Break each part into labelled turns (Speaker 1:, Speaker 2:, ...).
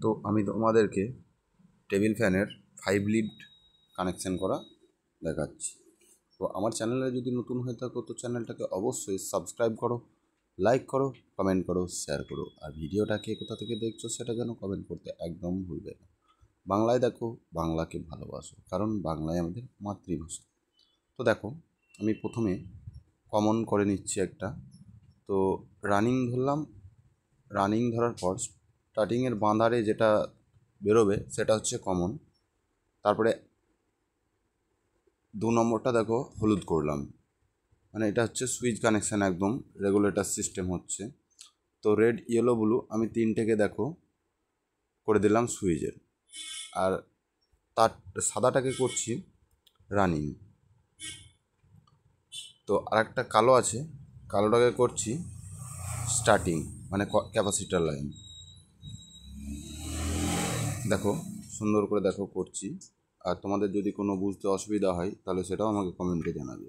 Speaker 1: তো আমি তোমাদেরকে টেবিল ফ্যানের 5 লিড কানেকশান করা দেখাচ্ছি। তো আমার চ্যানেলে যদি নতুন হয়ে থাকো তো চ্যানেলটাকে অবশ্যই সাবস্ক্রাইব করো, লাইক করো, কমেন্ট করো, শেয়ার করো। আর ভিডিওটাকে কোথা থেকে দেখছো সেটা যেন কমেন্ট করতে একদম ভুলবে না। বাংলায় দেখো, বাংলাকে ভালোবাসো, কারণ বাংলায় আমাদের মাতৃভাষা। তো দেখো, আমি প্রথমে কমন করে নিচ্ছি একটা। তো রানিং ধরলাম, রানিং ধরার পর স্টার্টিংয়ের বাঁধারে যেটা বেরোবে সেটা হচ্ছে কমন। তারপরে 2 নম্বরটা দেখো হলুদ করলাম, মানে এটা হচ্ছে সুইচ কানেকশান, একদম রেগুলেটর সিস্টেম হচ্ছে। তো রেড, ইয়েলো, ব্লু আমি 3টেকে দেখো করে দিলাম সুইচের। আর তার সাদাটাকে করছি রানিং। তো আরেকটা কালো আছে, কালোটাকে করছি স্টার্টিং, মানে ক্যাপাসিটার লাইন। দেখো সুন্দর করে দেখো করছি। আর তোমাদের যদি কোনো বুঝতে অসুবিধা হয় তাহলে সেটাও আমাকে কমেন্টে জানাবে।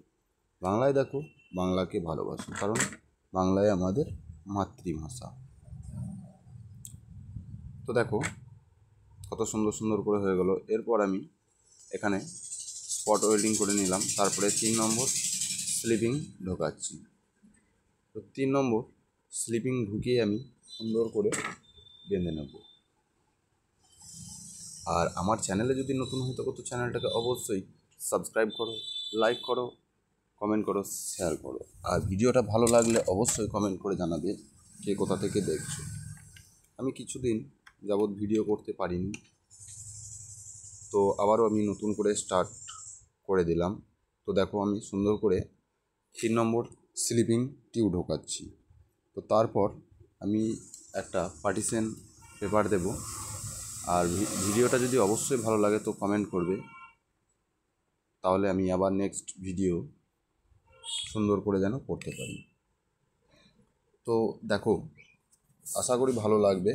Speaker 1: বাংলায় দেখো, বাংলাকে ভালোবাসো, কারণ বাংলায় আমাদের মাতৃভাষা। তো দেখো কত সুন্দর সুন্দর করে হয়ে গেল। এরপর আমি এখানে স্পট ওয়েল্ডিং করে নিলাম। তারপরে 3 নম্বর স্লিপিং ঢোকাচ্ছি। তো 3 নম্বর স্লিপিং ঢুকিয়ে আমি সুন্দর করে বেঁধে নেব। আর আমার চ্যানেলে যদি নতুন হয়ে থাকো তো চ্যানেলটাকে অবশ্যই সাবস্ক্রাইব করো, লাইক করো, কমেন্ট করো, শেয়ার করো। আর ভিডিওটা ভালো লাগলে অবশ্যই কমেন্ট করে জানাবে কে কোথা থেকে দেখছো। আমি কিছুদিন যাবৎ ভিডিও করতে পারিনি, তো আবারও আমি নতুন করে স্টার্ট করে দিলাম। তো দেখো আমি সুন্দর করে 3 নম্বর স্লিপিং টিউব ঢোকাচ্ছি। তো তারপর আমি একটা পার্টিশন পেপার দেব। আর ভিডিওটা যদি অবশ্যই ভালো লাগে তো কমেন্ট করবে, তাহলে আমি আবার নেক্সট ভিডিও সুন্দর করে যেন করতে পারি। তো দেখো আশা করি ভালো লাগবে।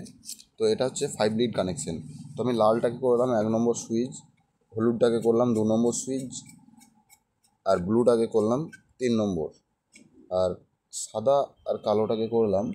Speaker 1: তো এটা হচ্ছে 5 লিড কানেকশন। তো আমি লালটাকে করলাম 1 নম্বর সুইচ, হলুদটাকে করলাম 2 নম্বর সুইচ, আর ব্লুটাকে করলাম 3 নম্বর, আর সাদা আর কালোটাকে করলাম